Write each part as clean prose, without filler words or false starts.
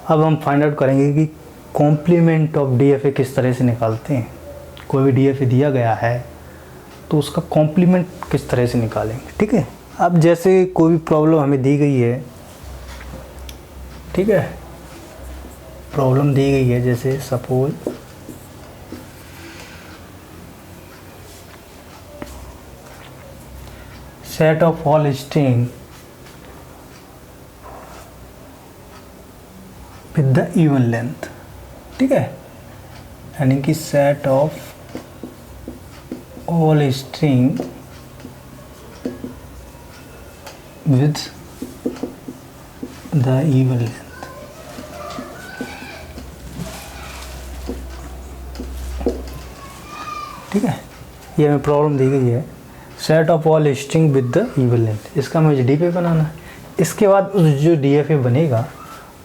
अब हम find out करेंगे कि कॉम्प्लीमेंट ऑफ डीएफए किस तरह से निकालते हैं। कोई भी डीएफए दिया गया है तो उसका कॉम्प्लीमेंट किस तरह से निकालेंगे, ठीक है। अब जैसे कोई भी प्रॉब्लम हमें दी गई है, ठीक है, प्रॉब्लम दी गई है, जैसे suppose set of all string with the even length, ठीक है, यानी कि set of all string with the even length, ठीक है। ये हमें प्रॉब्लम दी गई है, set of all string with the even length, इसका मुझे डीएफए बनाना है। इसके बाद उस जो डीएफए बनेगा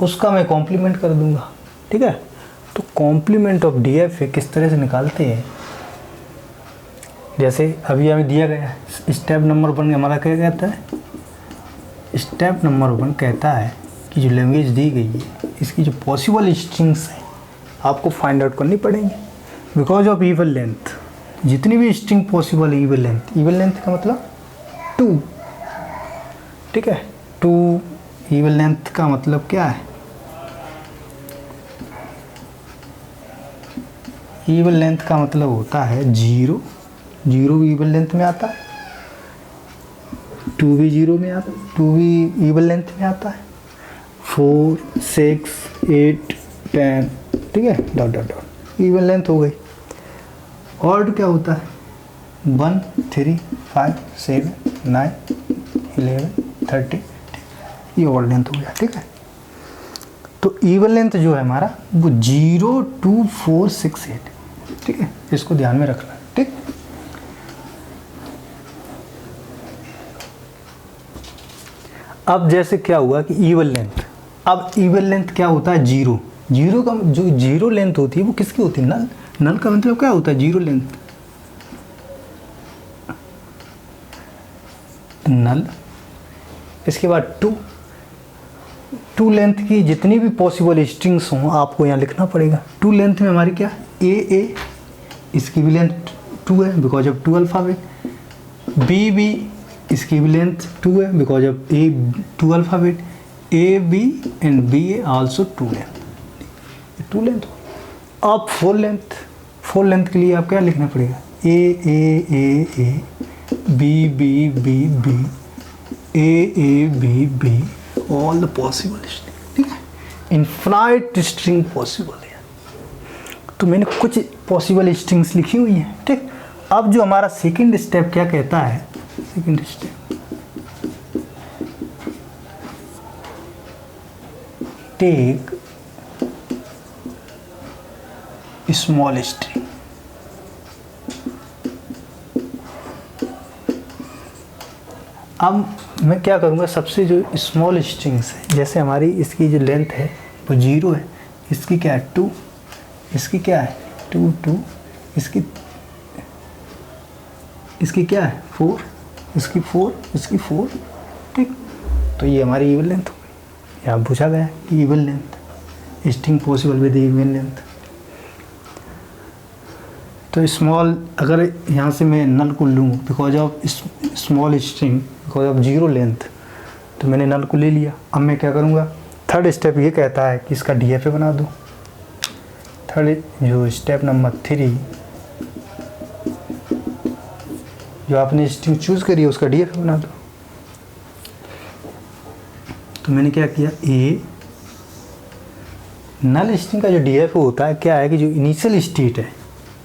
उसका मैं कॉम्प्लीमेंट कर दूंगा, ठीक है। तो कॉम्प्लीमेंट ऑफ डीएफए किस तरह से निकालते हैं, जैसे अभी हमें दिया गया है स्टेप नंबर 1 हमारा क्या कहता है, स्टेप नंबर 1 कहता है कि जो लैंग्वेज दी गई है इसकी जो पॉसिबल स्ट्रिंग्स हैं आपको फाइंड आउट करनी पड़ेंगी बिकॉज ऑफ इवन लेंथ। जितनी भी स्ट्रिंग पॉसिबल है इवन लेंथ का मतलब 2, ठीक है। 2 इवन लेंथ का मतलब क्या है, इवन लेंथ का मतलब होता है 0 भी इवन लेंथ में आता है, 2 भी 0 में आता है, 2 भी इवन लेंथ में आता है, 4 6 8 10, ठीक है, dot dot dot even length हो गई। ऑड क्या होता है 1 3 5 7 9 11 30, ये ऑड लेंथ हो गया, ठीक है। तो इवन लेंथ जो है हमारा वो 0 2 4 6 8, ठीक है, इसको ध्यान में रखना, ठीक। अब जैसे क्या हुआ कि इवन लेंथ, अब इवन लेंथ क्या होता है 0 का जो 0 लेंथ होती है वो किसकी होती है, नल का मतलब क्या होता है 0 लेंथ, नल। इसके बाद 2 लेंथ की जितनी भी पॉसिबल स्ट्रिंग्स हों आपको यहाँ लिखना पड़ेगा। 2 लेंथ में हमारी क्या ए इसकी भी लेंथ 2 है बिकॉज ऑफ 2 अल्फ़ाबेट, बी इसकी भी लेंथ 2 है because of A 2 alphabet, A B and B A also 2 length. अब 4 लेंथ के लिए आप क्या लिखना पड़ेगा, A B B A B all the possible string, ठीक है, इनफाइनाइट स्ट्रिंग पॉसिबल है। तो मैंने कुछ पॉसिबल स्ट्रिंग्स लिखी हुई हैं, ठीक। अब जो हमारा सेकंड स्टेप क्या कहता है, second step take small string. अब मैं क्या करूँगा, सबसे जो स्मॉल स्ट्रिंग्स है, जैसे हमारी इसकी जो लेंथ है वो 0 है, इसकी क्या है 2, इसकी क्या है 2 इसकी क्या है 4, इसकी 4, ठीक। तो ये हमारी इवन लेंथ हो गई। यहाँ पूछा गया है even length string possible with even length. तो स्मॉल, अगर यहाँ से मैं नल को लूँ because of small string because of 0 length, तो मैंने नल को ले लिया। अब मैं क्या करूँगा, थर्ड स्टेप ये कहता है कि इसका डीएफए बना दो। थर्ड जो स्टेप नंबर 3 जो आपने स्ट्रिंग चूज़ करी है उसका डीएफए बना दो। तो मैंने क्या किया, ए नल स्ट्रिंग का जो डीएफए होता है क्या है कि जो इनिशियल स्टेट है,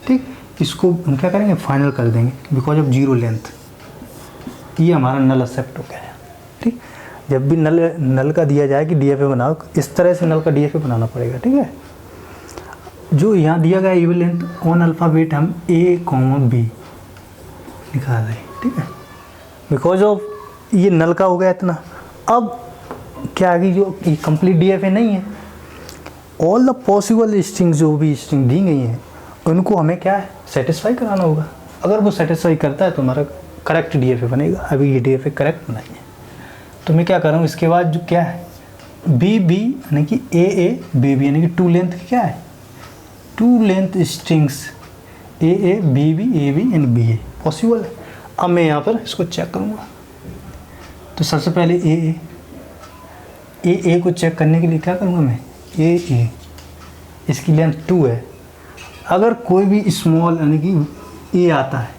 ठीक, इसको हम क्या करेंगे फाइनल कर देंगे बिकॉज ऑफ 0 लेंथ। ये हमारा नल एक्सेप्ट हो गया है, ठीक। जब भी नल का दिया जाए कि डीएफए बनाओ, इस तरह से नल का डीएफए बनाना पड़ेगा, ठीक है। जो यहाँ दिया गया इवन लेंथ ऑन अल्फ़ाबेट हम ए कॉमा बी निकाल रहे हैं, ठीक है, बिकॉज ऑफ ये नल का हो गया इतना। अब क्या आगे जो कंप्लीट डीएफए नहीं है, ऑल द पॉसिबल स्ट्रिंग जो भी स्ट्रिंग दी गई हैं उनको हमें क्या है सेटिस्फाई कराना होगा। अगर वो सेटिस्फाई करता है तो हमारा करेक्ट डीएफए बनेगा। अभी ये डीएफए करेक्ट नहीं है, तो मैं क्या कर रहा हूँ, इसके बाद जो क्या है बी बी यानी कि ए बी बी यानी कि टू लेंथ क्या है, two length strings A B B and B A possible है। अब मैं यहाँ पर इसको चेक करूँगा, तो सबसे पहले ए को चेक करने के लिए क्या करूँगा मैं, ए इसकी लेंथ 2 है। अगर कोई भी स्मॉल यानी कि ए आता है,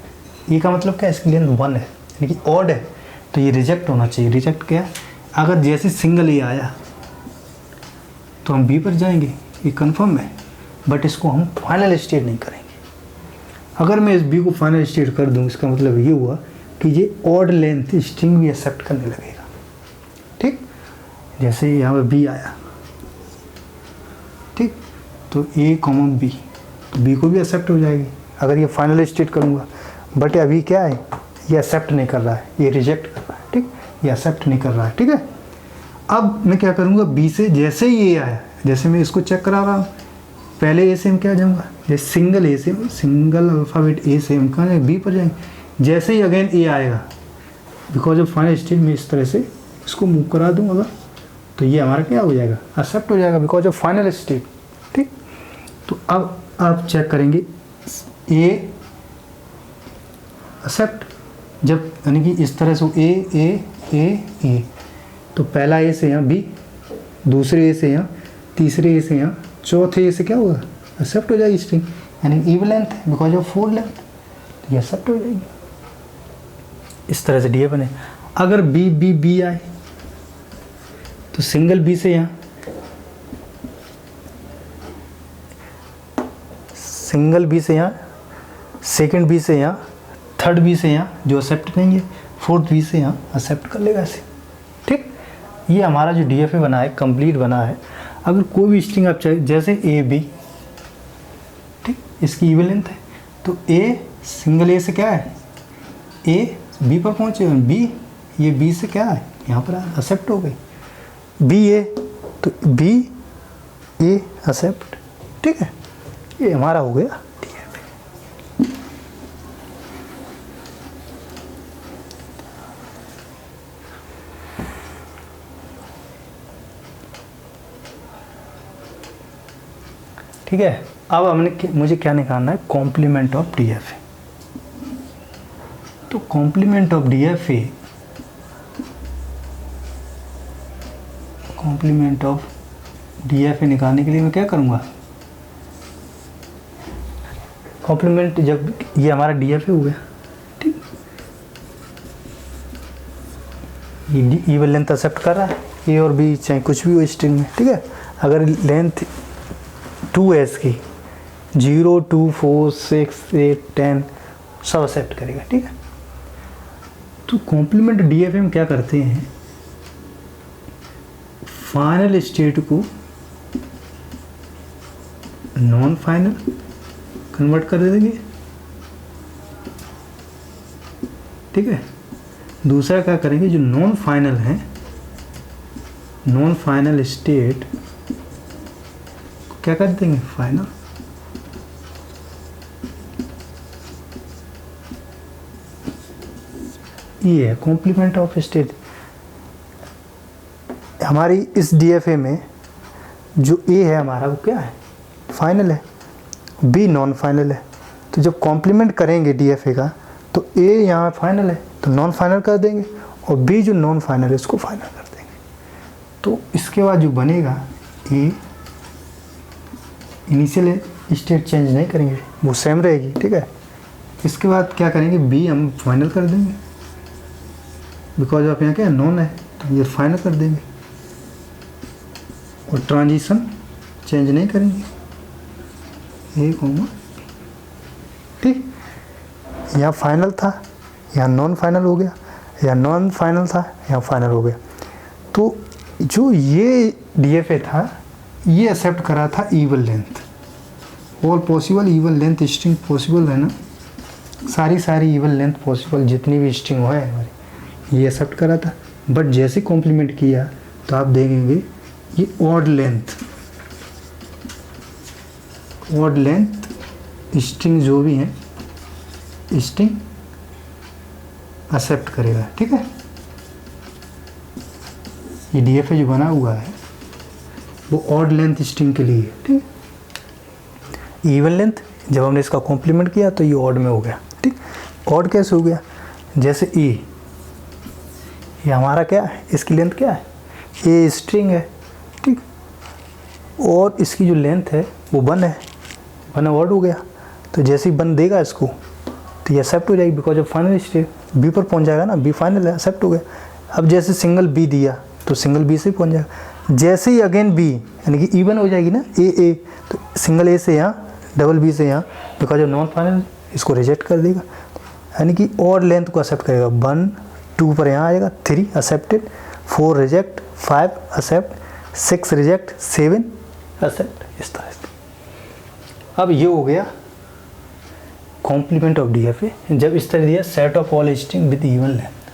ए का मतलब क्या है, इसकी लेंथ 1 है यानी कि ऑड है, तो ये रिजेक्ट होना चाहिए। रिजेक्ट क्या है, अगर जैसे सिंगल ए आया तो हम बी पर जाएंगे, ये कंफर्म है, बट इसको हम फाइनल स्टेट नहीं करेंगे। अगर मैं इस बी को फाइनल स्टेट कर दूं, इसका मतलब ये हुआ कि ये ऑड लेंथ स्ट्रिंग भी एक्सेप्ट करने लगेगा। ठीक, जैसे यहाँ पर बी आया, ठीक, तो ए कॉमन बी, तो बी को भी एक्सेप्ट हो जाएगी अगर ये फाइनल स्टेट करूँगा। बट अभी क्या है, ये एक्सेप्ट नहीं कर रहा है, ये रिजेक्ट कर रहा है। ठीक, ये एक्सेप्ट नहीं कर रहा है। ठीक है, अब मैं क्या करूँगा, बी से जैसे ही ये आया, जैसे मैं इसको चेक करा रहा हूँ, पहले ए से हम क्या जाऊँगा, जैसे सिंगल ए से, सिंगल अल्फ़ाबेट ए से हम कहाँ जाएंगे, बी पर जाएंगे। जैसे ही अगेन ए आएगा, बिकॉज ऑफ फाइनल स्टेट में इस तरह से इसको मूव करा दूँ अगर, तो ये हमारा क्या हो जाएगा, एक्सेप्ट हो जाएगा बिकॉज ऑफ फाइनल स्टेट। ठीक, तो अब आप चेक करेंगे ए एक्सेप्ट, जब यानी कि इस तरह से ए, तो पहला ए से यहाँ बी, दूसरे ए से यहाँ, तीसरे ए से यहाँ, चौथे ए से क्या होगा, एक्सेप्ट हो जाएगी स्ट्रिंग, यानी इवन लेंथ है बिकॉज ऑफ 4 लेंथ, तो ये एक्सेप्ट हो जाएगी। इस तरह से डी बने। अगर बी आए तो सिंगल बी से यहाँ, सिंगल बी से यहाँ, सेकंड बी से यहाँ, थर्ड बी से यहाँ, जो एक्सेप्ट नहीं है, फोर्थ बी से यहाँ एक्सेप्ट कर लेगा इसे। ठीक, ये हमारा जो डीएफए बना है कंप्लीट बना है। अगर कोई भी स्ट्रिंग आप चाहे, जैसे ए बी, ठीक, इसकी इवन लेंथ है, तो ए सिंगल ए से क्या है, ए बी पर पहुँचे, बी ये बी से क्या है, यहाँ पर एक्सेप्ट हो गई, बी ए तो बी ए एक्सेप्ट। ठीक है, ये हमारा हो गया। ठीक है, अब हमने मुझे क्या निकालना है, कॉम्प्लीमेंट ऑफ डीएफए। तो complement of DFA, complement of DFA निकालने के लिए मैं क्या करूँगा, कॉम्प्लीमेंट, जब ये हमारा डीएफए हो गया, ठीक, ये इवन लेंथ एक्सेप्ट कर रहा है, ए और बी चाहे कुछ भी हो स्ट्रिंग में। ठीक है, अगर लेंथ 2 है इसकी, 0, 2, 4, 6, 8, 10 सब एक्सेप्ट करेगा। ठीक है, तो कॉम्प्लीमेंट डीएफए में क्या करते हैं, फाइनल स्टेट को नॉन फाइनल कन्वर्ट कर देंगे। ठीक है, दूसरा क्या करेंगे, जो नॉन फाइनल है, नॉन फाइनल स्टेट क्या कर देंगे, फाइनल। ये है कॉम्प्लीमेंट ऑफ स्टेट। हमारी इस डीएफए में जो ए है हमारा वो क्या है, फाइनल है, बी नॉन फाइनल है। तो जब कॉम्प्लीमेंट करेंगे डीएफए का, तो ए यहाँ फाइनल है तो नॉन फाइनल कर देंगे, और बी जो नॉन फाइनल है उसको फाइनल कर देंगे। तो इसके बाद जो बनेगा, ए इनिशियल स्टेट चेंज नहीं करेंगे, वो सेम रहेगी। ठीक है, इसके बाद क्या करेंगे, बी हम फाइनल कर देंगे, बिकॉज आप यहाँ क्या नॉन है तो ये फाइनल कर देंगे, और ट्रांजिशन चेंज नहीं करेंगे, ए कॉमा। ठीक, यहाँ फाइनल था, यहाँ नॉन फाइनल हो गया, या नॉन फाइनल था, यहाँ फाइनल हो गया। तो जो ये डीएफए था, ये एक्सेप्ट करा था even length, all possible even length string possible है ना, सारी इवन लेंथ पॉसिबल जितनी भी स्ट्रिंग है हमारी, ये एक्सेप्ट करा था। बट जैसे कॉम्प्लीमेंट किया तो आप देखेंगे ये ऑड लेंथ स्ट्रिंग जो भी हैं स्ट्रिंग एक्सेप्ट करेगा। ठीक है, ये डीएफए जो बना हुआ है वो ऑड लेंथ स्ट्रिंग के लिए है, ठीक। इवन लेंथ जब हमने इसका कॉम्प्लीमेंट किया तो ये ऑड में हो गया, ठीक। ऑड कैसे हो गया, जैसे ये हमारा क्या है, इसकी लेंथ क्या है, ये स्ट्रिंग है, ठीक। और इसकी जो लेंथ है वो 1 है, 1 ऑड हो गया। तो जैसे ही 1 देगा इसको तो ये एक्सेप्ट हो जाएगी, because of final state B पर पहुंच जाएगा ना, बी फाइनल है, एक्सेप्ट हो गया। अब जैसे सिंगल बी दिया तो सिंगल बी से पहुंच जाएगा। जैसे ही अगेन बी यानी कि इवन हो जाएगी ना, ए तो सिंगल ए से यहाँ, डबल बी से यहाँ, बिकॉज ऑफ नॉन फाइनल इसको रिजेक्ट कर देगा, यानी कि और लेंथ को एक्सेप्ट करेगा। 1 2 पर यहाँ आएगा, 3 accepted, 4 reject, 5 accept, 6 reject, 7 accept, इस तरह से। अब ये हो गया कॉम्प्लीमेंट ऑफ डीएफए, जब इस तरह दिया set of all string with even length,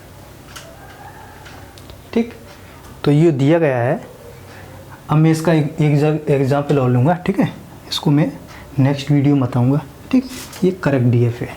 ठीक। तो ये दिया गया है। अब मैं इसका एक एग्जाम्पल और लूँगा, ठीक है। इसको मैं नेक्स्ट वीडियो में बताऊँगा, ठीक। ये करेक्ट डीएफए है।